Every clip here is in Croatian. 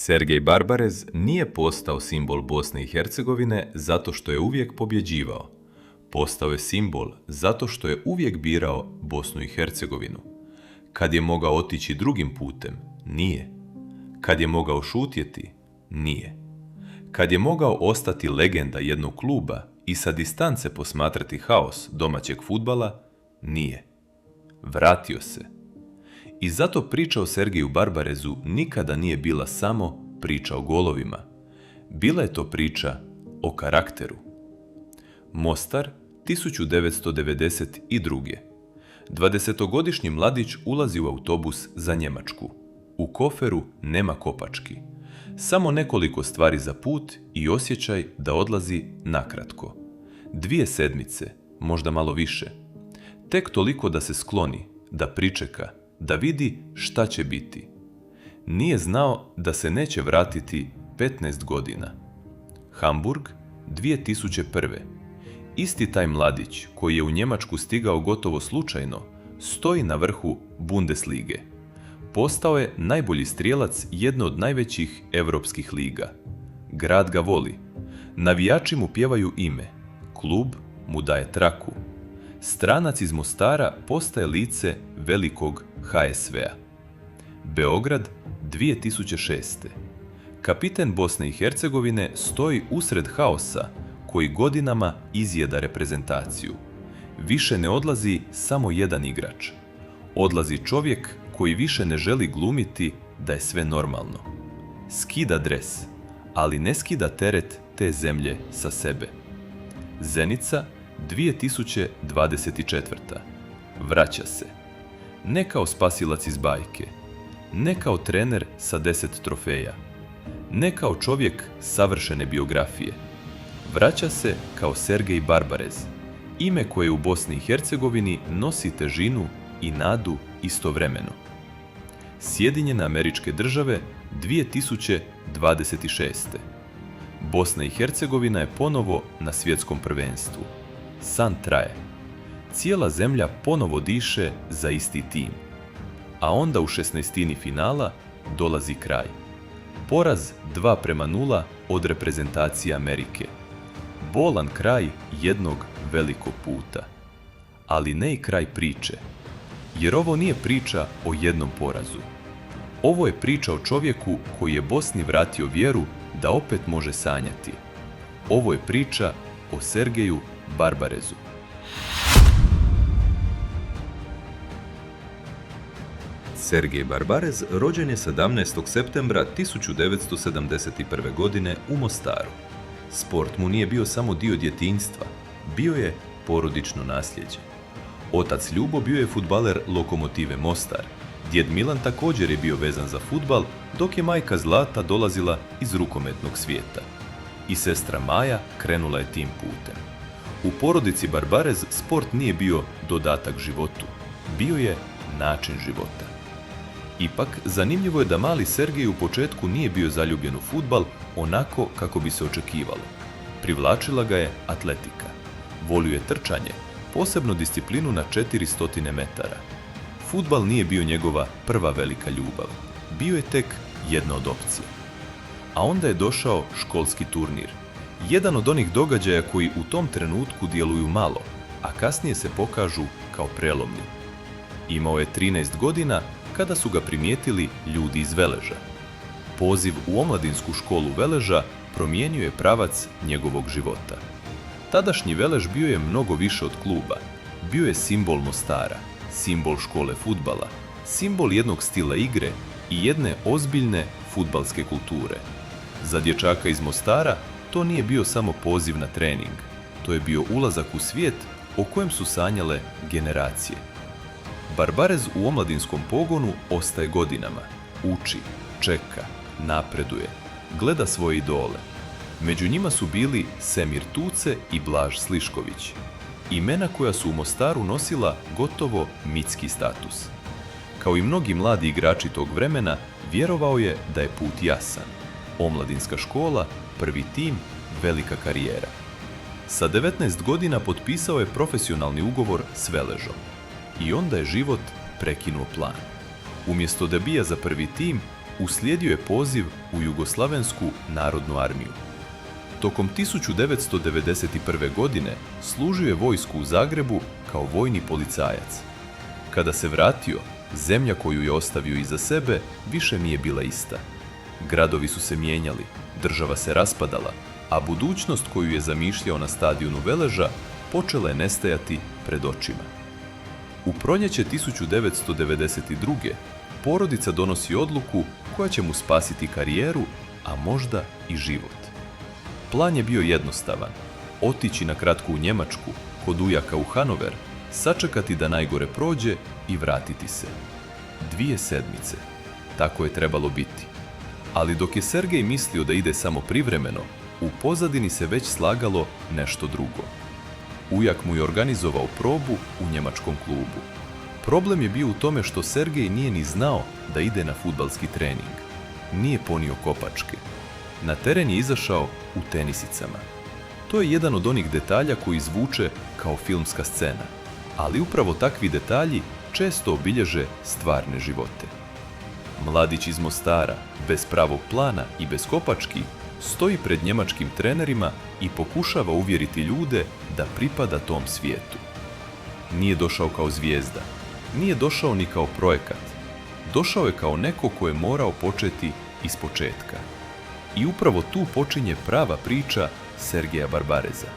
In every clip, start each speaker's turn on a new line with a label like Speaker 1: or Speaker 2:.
Speaker 1: Sergej Barbarez nije postao simbol Bosne i Hercegovine zato što je uvijek pobjeđivao. Postao je simbol zato što je uvijek birao Bosnu i Hercegovinu. Kad je mogao otići drugim putem, nije. Kad je mogao šutjeti, nije. Kad je mogao ostati legenda jednog kluba i sa distance posmatrati haos domaćeg fudbala, nije. Vratio se. I zato priča o Sergeju Barbarezu nikada nije bila samo priča o golovima. Bila je to priča o karakteru. Mostar, 1992. 20-godišnji mladić ulazi u autobus za Njemačku. U koferu nema kopački. Samo nekoliko stvari za put i osjećaj da odlazi nakratko. 2 sedmice, možda malo više. Tek toliko da se skloni, da pričeka, da vidi šta će biti. Nije znao da se neće vratiti 15 godina. Hamburg, 2001. Isti taj mladić, koji je u Njemačku stigao gotovo slučajno, stoji na vrhu Bundeslige. Postao je najbolji strijelac jedne od najvećih europskih liga. Grad ga voli. Navijači mu pjevaju ime. Klub mu daje traku. Stranac iz Mostara postaje lice velikog HSV-a. Beograd, 2006. Kapiten Bosne i Hercegovine stoji usred haosa koji godinama izjeda reprezentaciju. Više ne odlazi samo jedan igrač. Odlazi čovjek koji više ne želi glumiti da je sve normalno. Skida dres, ali ne skida teret te zemlje sa sebe. Zenica, 2024. Vraća se. Ne kao spasilac iz bajke. Ne kao trener sa 10 trofeja. Ne kao čovjek savršene biografije. Vraća se kao Sergej Barbarez. Ime koje u Bosni i Hercegovini nosi težinu i nadu istovremeno. Sjedinjene Američke Države, 2026. Bosna i Hercegovina je ponovo na svjetskom prvenstvu. San traje. Cijela zemlja ponovo diše za isti tim. A onda u 16. finala dolazi kraj. Poraz 2:0 od reprezentacije Amerike. Bolan kraj jednog velikog puta. Ali ne i kraj priče. Jer ovo nije priča o jednom porazu. Ovo je priča o čovjeku koji je Bosni vratio vjeru da opet može sanjati. Ovo je priča o Sergeju Barbarezu. Sergej Barbarez rođen je 17. septembra 1971. godine u Mostaru. Sport mu nije bio samo dio djetinjstva, bio je porodično nasljeđe. Otac Ljubo bio je fudbaler Lokomotive Mostar. Djed Milan također je bio vezan za fudbal, dok je majka Zlata dolazila iz rukometnog svijeta. I sestra Maja krenula je tim putem. U porodici Barbarez sport nije bio dodatak životu, bio je način života. Ipak, zanimljivo je da mali Sergej u početku nije bio zaljubljen u fudbal onako kako bi se očekivalo. Privlačila ga je atletika. Volio je trčanje, posebno disciplinu na 400 metara. Fudbal nije bio njegova prva velika ljubav. Bio je tek jedna od opcija. A onda je došao školski turnir. Jedan od onih događaja koji u tom trenutku djeluju malo, a kasnije se pokažu kao prelomni. Imao je 13 godina kada su ga primijetili ljudi iz Veleža. Poziv u omladinsku školu Veleža promijenio je pravac njegovog života. Tadašnji Velež bio je mnogo više od kluba. Bio je simbol Mostara, simbol škole fudbala, simbol jednog stila igre i jedne ozbiljne fudbalske kulture. Za dječaka iz Mostara to nije bio samo poziv na trening. To je bio ulazak u svijet o kojem su sanjale generacije. Barbarez u omladinskom pogonu ostaje godinama. Uči, čeka, napreduje, gleda svoje idole. Među njima su bili Semir Tuce i Blaž Slišković. Imena koja su u Mostaru nosila gotovo mitski status. Kao i mnogi mladi igrači tog vremena, vjerovao je da je put jasan. Omladinska škola, prvi tim, velika karijera. Sa 19 godina potpisao je profesionalni ugovor s Veležom. I onda je život prekinuo plan. Umjesto da bija za prvi tim, uslijedio je poziv u Jugoslavensku narodnu armiju. Tokom 1991. godine služio je vojsku u Zagrebu kao vojni policajac. Kada se vratio, zemlja koju je ostavio iza sebe više nije bila ista. Gradovi su se mijenjali, država se raspadala, a budućnost koju je zamišljao na stadionu Veleža počela je nestajati pred očima. U proljeće 1992. porodica donosi odluku koja će mu spasiti karijeru, a možda i život. Plan je bio jednostavan: otići na kratko u Njemačku, kod ujaka u Hanover, sačekati da najgore prođe i vratiti se. 2 sedmice. Tako je trebalo biti. Ali dok je Sergej mislio da ide samo privremeno, u pozadini se već slagalo nešto drugo. Ujak mu je organizovao probu u njemačkom klubu. Problem je bio u tome što Sergej nije ni znao da ide na fudbalski trening. Nije ponio kopačke. Na teren je izašao u tenisicama. To je jedan od onih detalja koji zvuče kao filmska scena, ali upravo takvi detalji često obilježe stvarne živote. Mladić iz Mostara, bez pravog plana i bez kopački, stoji pred njemačkim trenerima i pokušava uvjeriti ljude da pripada tom svijetu. Nije došao kao zvijezda, nije došao ni kao projekat. Došao je kao neko ko je morao početi iz početka. I upravo tu počinje prava priča Sergeja Barbareza.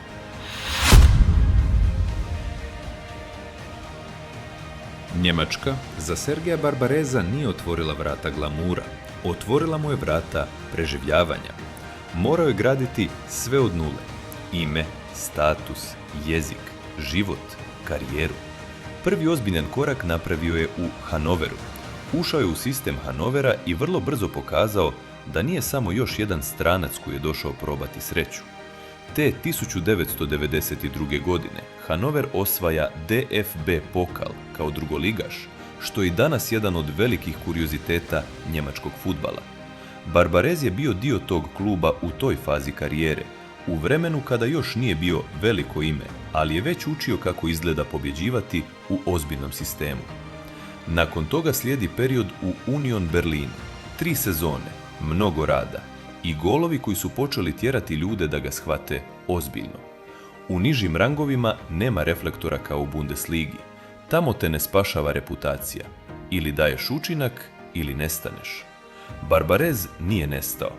Speaker 1: Njemačka za Sergeja Barbareza nije otvorila vrata glamura, otvorila mu je vrata preživljavanja. Morao je graditi sve od nule: ime, status, jezik, život, karijeru. Prvi ozbiljan korak napravio je u Hanoveru. Ušao je u sistem Hanovera i vrlo brzo pokazao da nije samo još jedan stranac koji je došao probati sreću. Te 1992. godine Hanover osvaja DFB pokal kao drugoligaš, što je i danas jedan od velikih kurioziteta njemačkog fudbala. Barbarez je bio dio tog kluba u toj fazi karijere, u vremenu kada još nije bio veliko ime, ali je već učio kako izgleda pobjeđivati u ozbiljnom sistemu. Nakon toga slijedi period u Union Berlinu, 3 sezone, mnogo rada i golovi koji su počeli tjerati ljude da ga shvate ozbiljno. U nižim rangovima nema reflektora kao u Bundesligi. Tamo te ne spašava reputacija. Ili daješ učinak, ili nestaneš. Barbarez nije nestao.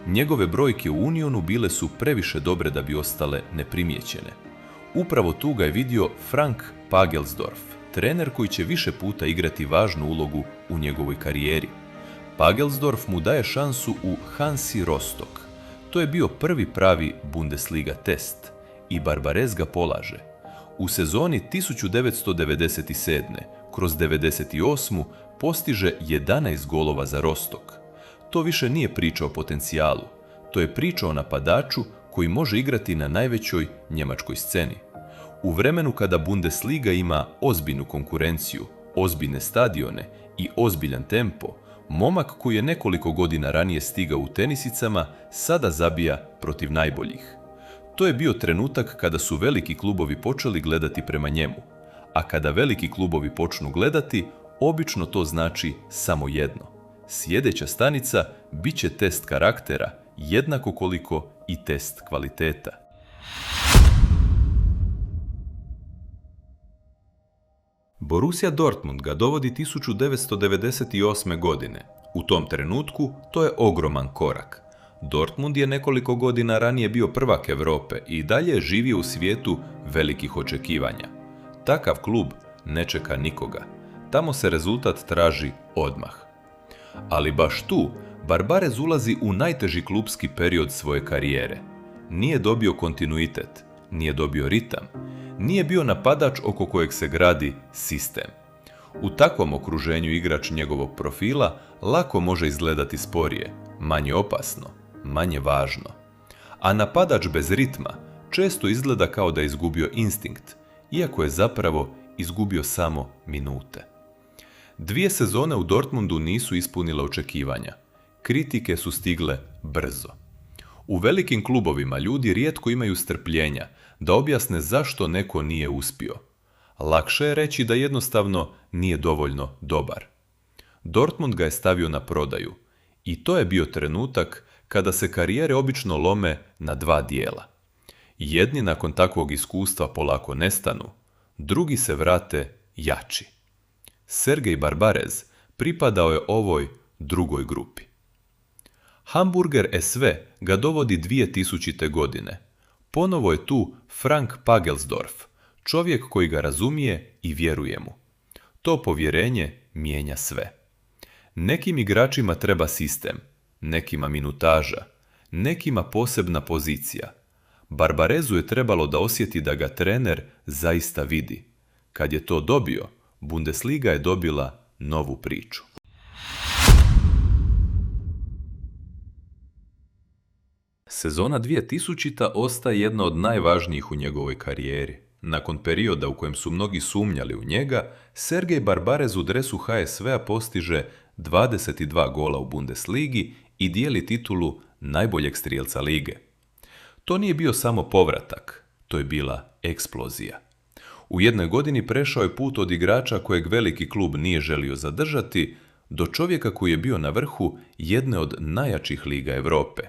Speaker 1: Njegove brojke u Unionu bile su previše dobre da bi ostale neprimjećene. Upravo tu ga je vidio Frank Pagelsdorf, trener koji će više puta igrati važnu ulogu u njegovoj karijeri. Pagelsdorf mu daje šansu u Hansi Rostock. To je bio prvi pravi Bundesliga test i Barbarez ga polaže. U sezoni 1997. kroz 98. postiže 11 golova za Rostock. To više nije priča o potencijalu, to je priča o napadaču koji može igrati na najvećoj njemačkoj sceni. U vremenu kada Bundesliga ima ozbiljnu konkurenciju, ozbiljne stadione i ozbiljan tempo, momak koji je nekoliko godina ranije stigao u tenisicama sada zabija protiv najboljih. To je bio trenutak kada su veliki klubovi počeli gledati prema njemu, a kada veliki klubovi počnu gledati, obično to znači samo jedno: sljedeća stanica bit će test karaktera jednako koliko i test kvaliteta. Borussia Dortmund ga dovodi 1998. godine. U tom trenutku to je ogroman korak. Dortmund je nekoliko godina ranije bio prvak Europe i dalje je živio u svijetu velikih očekivanja. Takav klub ne čeka nikoga. Tamo se rezultat traži odmah. Ali baš tu Barbarez ulazi u najteži klupski period svoje karijere. Nije dobio kontinuitet, nije dobio ritam, nije bio napadač oko kojeg se gradi sistem. U takvom okruženju igrač njegovog profila lako može izgledati sporije, manje opasno, manje važno. A napadač bez ritma često izgleda kao da je izgubio instinkt, iako je zapravo izgubio samo minute. 2 sezone u Dortmundu nisu ispunile očekivanja. Kritike su stigle brzo. U velikim klubovima ljudi rijetko imaju strpljenja da objasne zašto neko nije uspio. Lakše je reći da jednostavno nije dovoljno dobar. Dortmund ga je stavio na prodaju I to je bio trenutak kada se karijere obično lome na dva dijela. Jedni nakon takvog iskustva polako nestanu, drugi se vrate jači. Sergej Barbarez pripadao je ovoj drugoj grupi. Hamburger SV ga dovodi 2000. godine. Ponovo je tu Frank Pagelsdorf, čovjek koji ga razumije i vjeruje mu. To povjerenje mijenja sve. Nekim igračima treba sistem, nekima minutaža, nekima posebna pozicija. Barbarezu je trebalo da osjeti da ga trener zaista vidi. Kad je to dobio, Bundesliga je dobila novu priču. Sezona 2000. ostaje jedna od najvažnijih u njegovoj karijeri. Nakon perioda u kojem su mnogi sumnjali u njega, Sergej Barbarez u dresu HSV-a postiže 22 gola u Bundesligi i dijeli titulu najboljeg strijelca lige. To nije bio samo povratak, to je bila eksplozija. U jednoj godini prešao je put od igrača kojeg veliki klub nije želio zadržati do čovjeka koji je bio na vrhu jedne od najjačih liga Europe.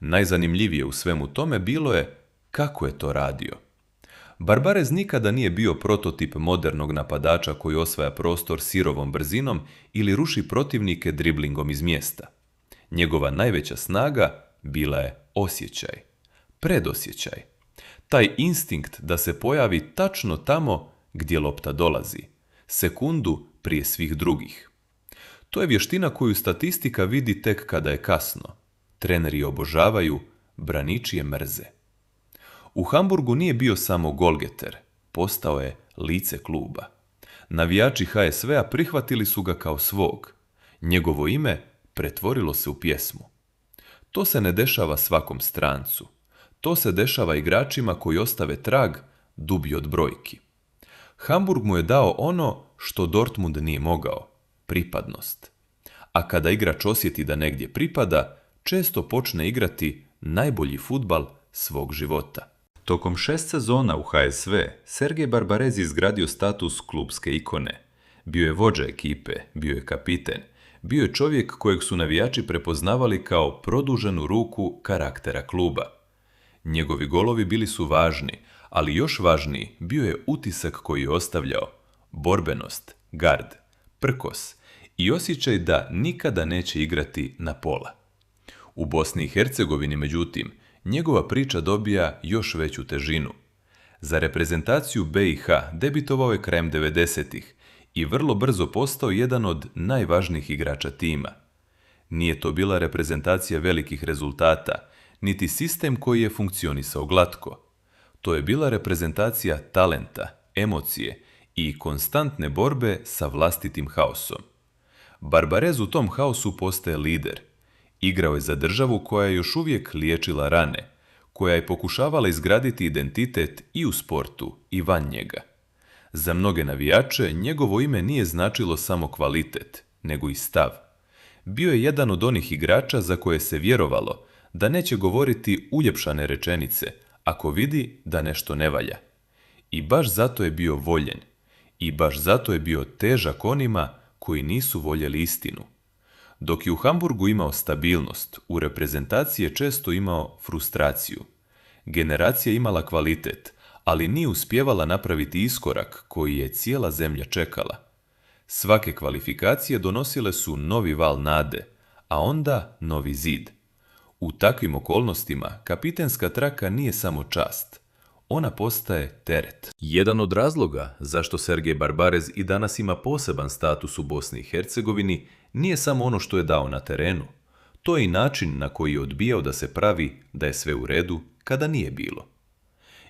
Speaker 1: Najzanimljivije u svemu tome bilo je kako je to radio. Barbarez nikada nije bio prototip modernog napadača koji osvaja prostor sirovom brzinom ili ruši protivnike driblingom iz mjesta. Njegova najveća snaga bila je osjećaj, predosjećaj. Taj instinkt da se pojavi tačno tamo gdje lopta dolazi, sekundu prije svih drugih. To je vještina koju statistika vidi tek kada je kasno. Treneri obožavaju, braniči je mrze. U Hamburgu nije bio samo golgeter, postao je lice kluba. Navijači HSV-a prihvatili su ga kao svog. Njegovo ime pretvorilo se u pjesmu. To se ne dešava svakom strancu. To se dešava igračima koji ostave trag dublji od brojki. Hamburg mu je dao ono što Dortmund nije mogao, pripadnost. A kada igrač osjeti da negdje pripada, često počne igrati najbolji fudbal svog života. Tokom 6 sezona u HSV, Sergej Barbarez izgradio status klubske ikone. Bio je vođa ekipe, bio je kapiten, bio je čovjek kojeg su navijači prepoznavali kao produženu ruku karaktera kluba. Njegovi golovi bili su važni, ali još važniji bio je utisak koji je ostavljao, borbenost, gard, prkos i osjećaj da nikada neće igrati na pola. U Bosni i Hercegovini, međutim, njegova priča dobija još veću težinu. Za reprezentaciju BiH debitovao je krajem 90-ih i vrlo brzo postao jedan od najvažnijih igrača tima. Nije to bila reprezentacija velikih rezultata, niti sistem koji je funkcionisao glatko. To je bila reprezentacija talenta, emocije i konstantne borbe sa vlastitim haosom. Barbarez u tom haosu postaje lider. Igrao je za državu koja je još uvijek liječila rane, koja je pokušavala izgraditi identitet i u sportu i van njega. Za mnoge navijače njegovo ime nije značilo samo kvalitet, nego i stav. Bio je jedan od onih igrača za koje se vjerovalo da neće govoriti uljepšane rečenice ako vidi da nešto ne valja. I baš zato je bio voljen. I baš zato je bio težak onima koji nisu voljeli istinu. Dok je u Hamburgu imao stabilnost, u reprezentaciji je često imao frustraciju. Generacija imala kvalitet, ali nije uspijevala napraviti iskorak koji je cijela zemlja čekala. Svake kvalifikacije donosile su novi val nade, a onda novi zid. U takvim okolnostima kapitenska traka nije samo čast, ona postaje teret. Jedan od razloga zašto Sergej Barbarez i danas ima poseban status u Bosni i Hercegovini nije samo ono što je dao na terenu. To je i način na koji je odbijao da se pravi da je sve u redu kada nije bilo.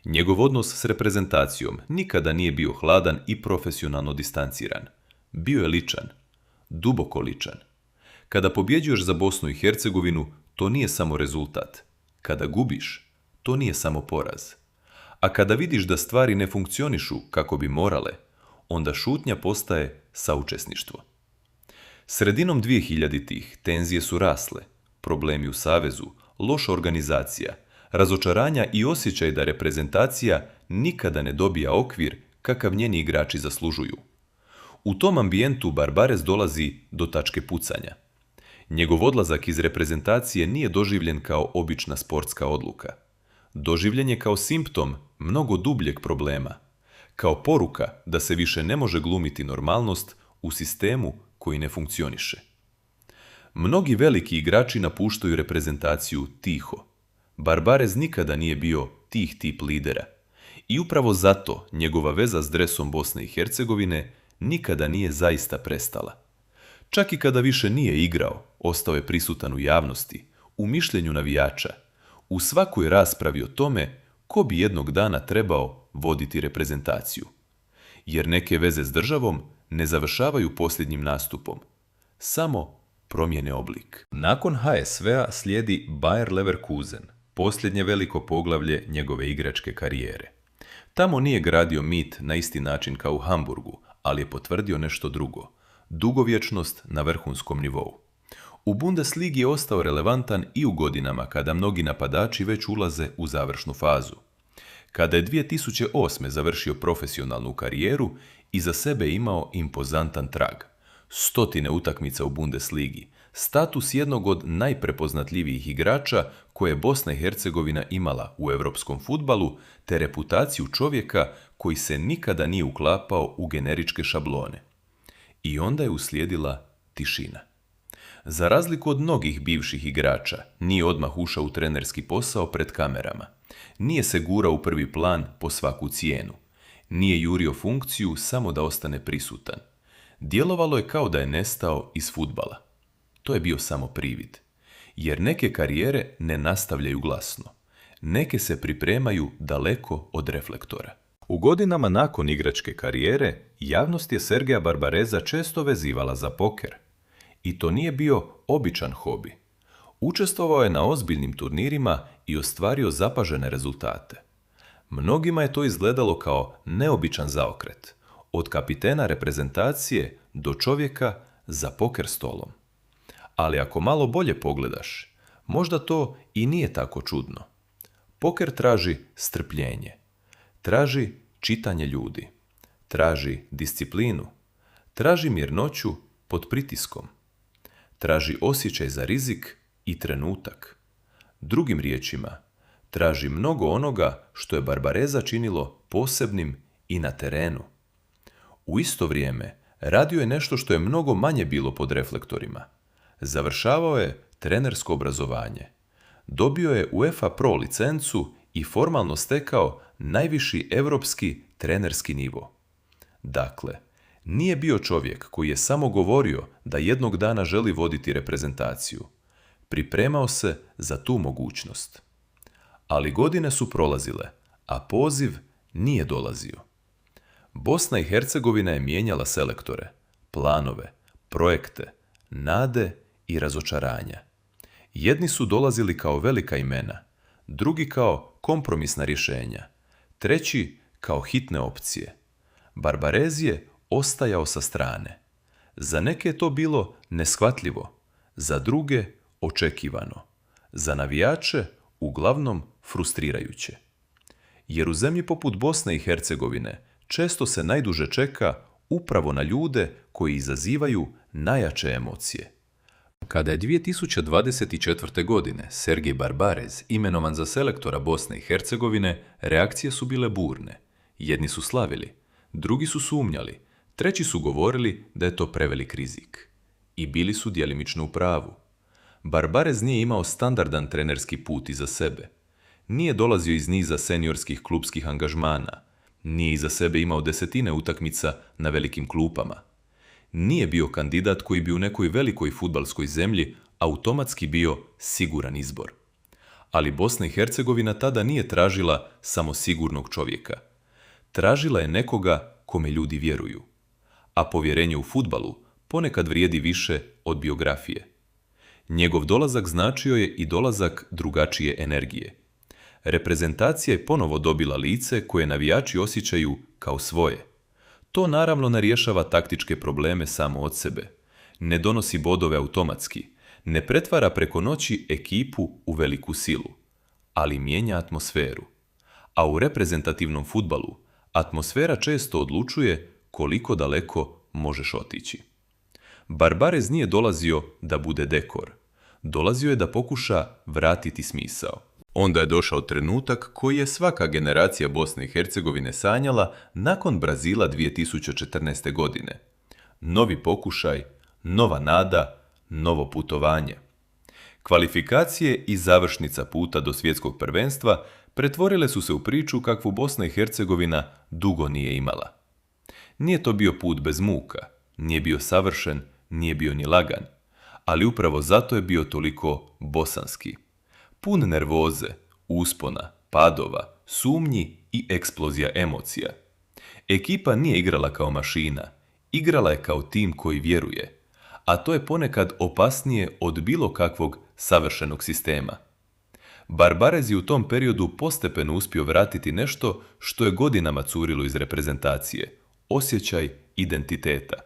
Speaker 1: Njegov odnos s reprezentacijom nikada nije bio hladan i profesionalno distanciran. Bio je ličan, duboko ličan. Kada pobjeđuješ za Bosnu i Hercegovinu, to nije samo rezultat. Kada gubiš, to nije samo poraz. A kada vidiš da stvari ne funkcionišu kako bi morale, onda šutnja postaje saučesništvo. Sredinom 2000-ih tenzije su rasle, problemi u savezu, loša organizacija, razočaranja i osjećaj da reprezentacija nikada ne dobija okvir kakav njeni igrači zaslužuju. U tom ambijentu Barbarez dolazi do tačke pucanja. Njegov odlazak iz reprezentacije nije doživljen kao obična sportska odluka. Doživljen je kao simptom mnogo dubljeg problema, kao poruka da se više ne može glumiti normalnost u sistemu koji ne funkcioniše. Mnogi veliki igrači napuštaju reprezentaciju tiho. Barbarez nikada nije bio tih tip lidera i upravo zato njegova veza s dresom Bosne i Hercegovine nikada nije zaista prestala. Čak i kada više nije igrao, ostao je prisutan u javnosti, u mišljenju navijača, u svakoj raspravi o tome ko bi jednog dana trebao voditi reprezentaciju. Jer neke veze s državom ne završavaju posljednjim nastupom, samo promijene oblik. Nakon HSV-a slijedi Bayer Leverkusen, posljednje veliko poglavlje njegove igračke karijere. Tamo nije gradio mit na isti način kao u Hamburgu, ali je potvrdio nešto drugo, dugovječnost na vrhunskom nivou. U Bundesligi je ostao relevantan i u godinama kada mnogi napadači već ulaze u završnu fazu. Kada je 2008. završio profesionalnu karijeru, iza sebe imao impozantan trag. 100 utakmica u Bundesligi, status jednog od najprepoznatljivijih igrača koje je Bosna i Hercegovina imala u europskom fudbalu, te reputaciju čovjeka koji se nikada nije uklapao u generičke šablone. I onda je uslijedila tišina. Za razliku od mnogih bivših igrača, nije odmah ušao u trenerski posao pred kamerama. Nije se gurao u prvi plan po svaku cijenu. Nije jurio funkciju samo da ostane prisutan. Djelovalo je kao da je nestao iz fudbala. To je bio samo privid. Jer neke karijere ne nastavljaju glasno. Neke se pripremaju daleko od reflektora. U godinama nakon igračke karijere, javnost je Sergeja Barbareza često vezivala za poker. I to nije bio običan hobi. Učestvovao je na ozbiljnim turnirima i ostvario zapažene rezultate. Mnogima je to izgledalo kao neobičan zaokret, od kapitena reprezentacije do čovjeka za poker stolom. Ali ako malo bolje pogledaš, možda to i nije tako čudno. Poker traži strpljenje, traži čitanje ljudi, traži disciplinu, traži mirnoću pod pritiskom, traži osjećaj za rizik i trenutak. Drugim riječima, traži mnogo onoga što je Barbareza činilo posebnim i na terenu. U isto vrijeme radio je nešto što je mnogo manje bilo pod reflektorima. Završavao je trenersko obrazovanje. Dobio je UEFA Pro licencu i formalno stekao najviši europski trenerski nivo. Dakle, nije bio čovjek koji je samo govorio da jednog dana želi voditi reprezentaciju. Pripremao se za tu mogućnost. Ali godine su prolazile, a poziv nije dolazio. Bosna i Hercegovina je mijenjala selektore, planove, projekte, nade i razočaranja. Jedni su dolazili kao velika imena, drugi kao kompromisna rješenja, treći kao hitne opcije. Barbarez je ostajao sa strane. Za neke je to bilo neshvatljivo, za druge očekivano, za navijače uglavnom frustrirajuće. Jer u zemlji poput Bosne i Hercegovine često se najduže čeka upravo na ljude koji izazivaju najjače emocije. Kada je 2024. godine Sergej Barbarez imenovan za selektora Bosne i Hercegovine, reakcije su bile burne. Jedni su slavili, drugi su sumnjali, treći su govorili da je to prevelik rizik. I bili su djelimično u pravu. Barbarez nije imao standardan trenerski put iza sebe. Nije dolazio iz niza seniorskih klupskih angažmana. Nije iza sebe imao desetine utakmica na velikim klupama. Nije bio kandidat koji bi u nekoj velikoj fudbalskoj zemlji automatski bio siguran izbor. Ali Bosna i Hercegovina tada nije tražila samo sigurnog čovjeka. Tražila je nekoga kome ljudi vjeruju. A povjerenje u fudbalu ponekad vrijedi više od biografije. Njegov dolazak značio je i dolazak drugačije energije. Reprezentacija je ponovo dobila lice koje navijači osjećaju kao svoje. To naravno ne rješava taktičke probleme samo od sebe. Ne donosi bodove automatski. Ne pretvara preko noći ekipu u veliku silu. Ali mijenja atmosferu. A u reprezentativnom fudbalu atmosfera često odlučuje koliko daleko možeš otići. Barbarez nije dolazio da bude dekor. Dolazio je da pokuša vratiti smisao. Onda je došao trenutak koji je svaka generacija Bosne i Hercegovine sanjala nakon Brazila 2014. godine. Novi pokušaj, nova nada, novo putovanje. Kvalifikacije i završnica puta do svjetskog prvenstva pretvorile su se u priču kakvu Bosna i Hercegovina dugo nije imala. Nije to bio put bez muka, nije bio savršen, nije bio ni lagan, ali upravo zato je bio toliko bosanski. Pun nervoze, uspona, padova, sumnji i eksplozija emocija. Ekipa nije igrala kao mašina, igrala je kao tim koji vjeruje, a to je ponekad opasnije od bilo kakvog savršenog sistema. Barbarez je u tom periodu postepeno uspio vratiti nešto što je godinama curilo iz reprezentacije, osjećaj identiteta.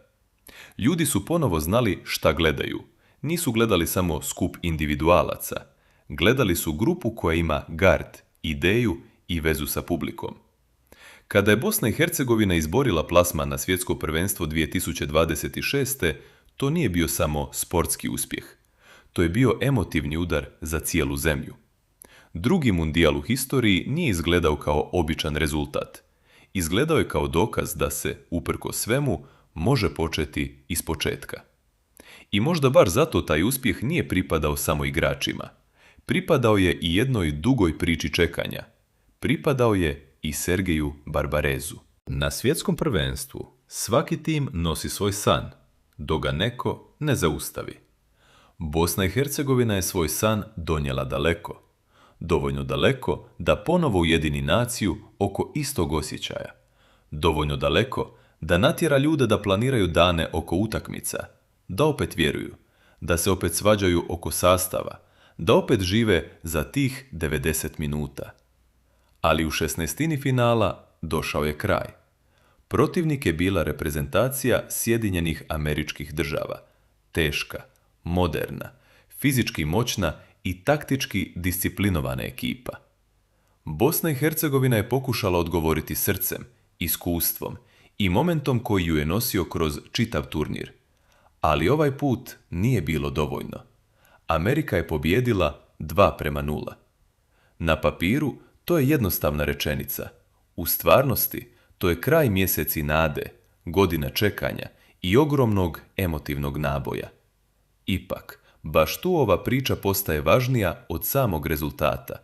Speaker 1: Ljudi su ponovo znali šta gledaju. Nisu gledali samo skup individualaca. Gledali su grupu koja ima gard, ideju i vezu sa publikom. Kada je Bosna i Hercegovina izborila plasman na svjetsko prvenstvo 2026. to nije bio samo sportski uspjeh. To je bio emotivni udar za cijelu zemlju. Drugi mundijal u historiji nije izgledao kao običan rezultat. Izgledao je kao dokaz da se, uprkos svemu, može početi ispočetka. I možda bar zato taj uspjeh nije pripadao samo igračima. Pripadao je i jednoj dugoj priči čekanja. Pripadao je i Sergeju Barbarezu. Na svjetskom prvenstvu svaki tim nosi svoj san, dok ga neko ne zaustavi. Bosna i Hercegovina je svoj san donijela daleko. Dovoljno daleko da ponovo ujedini naciju oko istog osjećaja. Dovoljno daleko da natjera ljude da planiraju dane oko utakmica, da opet vjeruju, da se opet svađaju oko sastava, da opet žive za tih 90 minuta. Ali u 16. finala došao je kraj. Protivnik je bila reprezentacija Sjedinjenih Američkih Država, teška, moderna, fizički moćna i taktički disciplinovana ekipa. Bosna i Hercegovina je pokušala odgovoriti srcem, iskustvom i momentom koji ju je nosio kroz čitav turnir. Ali ovaj put nije bilo dovoljno. Amerika je pobijedila 2:0. Na papiru to je jednostavna rečenica. U stvarnosti to je kraj mjeseci nade, godina čekanja i ogromnog emotivnog naboja. Ipak, baš tu ova priča postaje važnija od samog rezultata.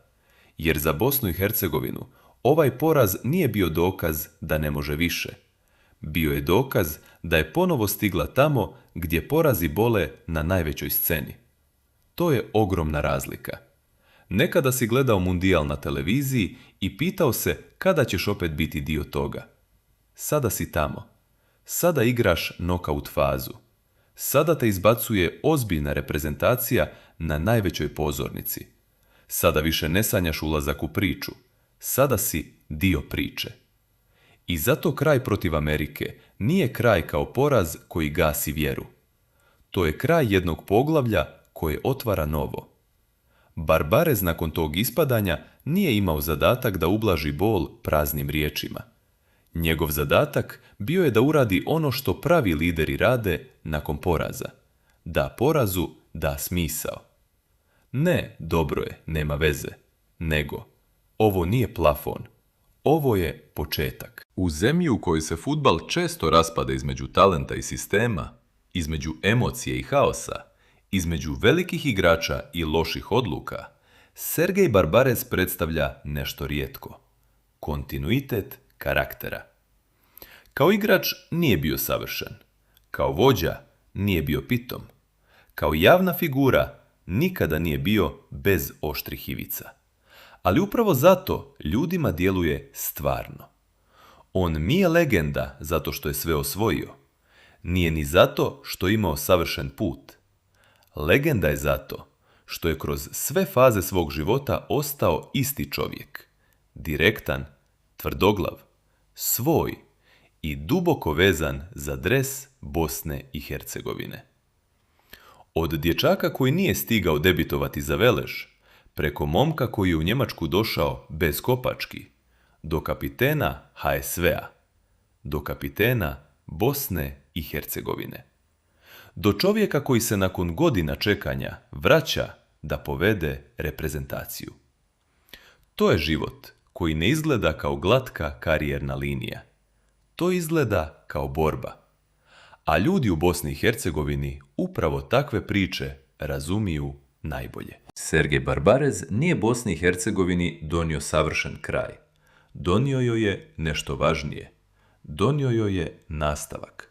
Speaker 1: Jer za Bosnu i Hercegovinu ovaj poraz nije bio dokaz da ne može više. Bio je dokaz da je ponovo stigla tamo gdje porazi bole na najvećoj sceni. To je ogromna razlika. Nekada si gledao mundijal na televiziji i pitao se kada ćeš opet biti dio toga. Sada si tamo. Sada igraš nokaut fazu. Sada te izbacuje ozbiljna reprezentacija na najvećoj pozornici. Sada više ne sanjaš ulazak u priču. Sada si dio priče. I zato kraj protiv Amerike nije kraj kao poraz koji gasi vjeru. To je kraj jednog poglavlja koje otvara novo. Barbarez nakon tog ispadanja nije imao zadatak da ublaži bol praznim riječima. Njegov zadatak bio je da uradi ono što pravi lideri rade nakon poraza. Da porazu da smisao. Ne, dobro je, nema veze. Nego, ovo nije plafon. Ovo je početak. U zemlji u kojoj se fudbal često raspada između talenta i sistema, između emocije i haosa, između velikih igrača i loših odluka, Sergej Barbarez predstavlja nešto rijetko. Kontinuitet karaktera. Kao igrač nije bio savršen. Kao vođa nije bio pitom. Kao javna figura nikada nije bio bez oštrih ivica. Ali upravo zato ljudima djeluje stvarno. On nije legenda zato što je sve osvojio. Nije ni zato što je imao savršen put. Legenda je zato što je kroz sve faze svog života ostao isti čovjek. Direktan, tvrdoglav, svoj i duboko vezan za dres Bosne i Hercegovine. Od dječaka koji nije stigao debitovati za Velež, preko momka koji je u Njemačku došao bez kopački, do kapitena HSV-a, do kapitena Bosne i Hercegovine. do čovjeka koji se nakon godina čekanja vraća da povede reprezentaciju. To je život koji ne izgleda kao glatka karijerna linija. To izgleda kao borba. A ljudi u Bosni i Hercegovini upravo takve priče razumiju najbolje. Sergej Barbarez nije Bosni i Hercegovini donio savršen kraj. Donio joj je nešto važnije. Donio joj je nastavak.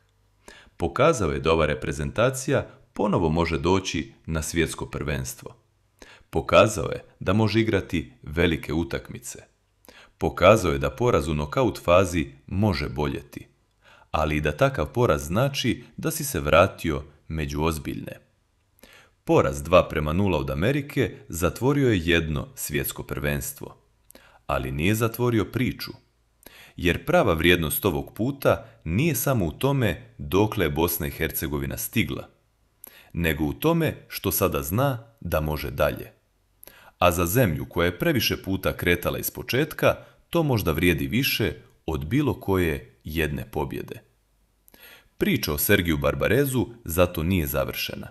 Speaker 1: Pokazao je da ova reprezentacija ponovo može doći na svjetsko prvenstvo. Pokazao je da može igrati velike utakmice. Pokazao je da poraz u nokaut fazi može boljeti. Ali i da takav poraz znači da si se vratio među ozbiljne. Poraz 2:0 od Amerike zatvorio je jedno svjetsko prvenstvo. Ali nije zatvorio priču. Jer prava vrijednost ovog puta nije samo u tome dokle je Bosna i Hercegovina stigla, nego u tome što sada zna da može dalje. A za zemlju koja je previše puta kretala iz početka, to možda vrijedi više od bilo koje jedne pobjede. Priča o Sergiju Barbarezu zato nije završena.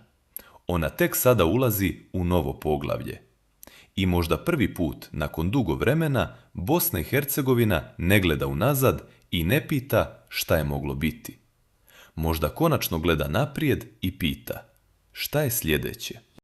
Speaker 1: Ona tek sada ulazi u novo poglavlje. I možda prvi put, nakon dugo vremena, Bosna i Hercegovina ne gleda unazad i ne pita šta je moglo biti. Možda konačno gleda naprijed i pita šta je sljedeće.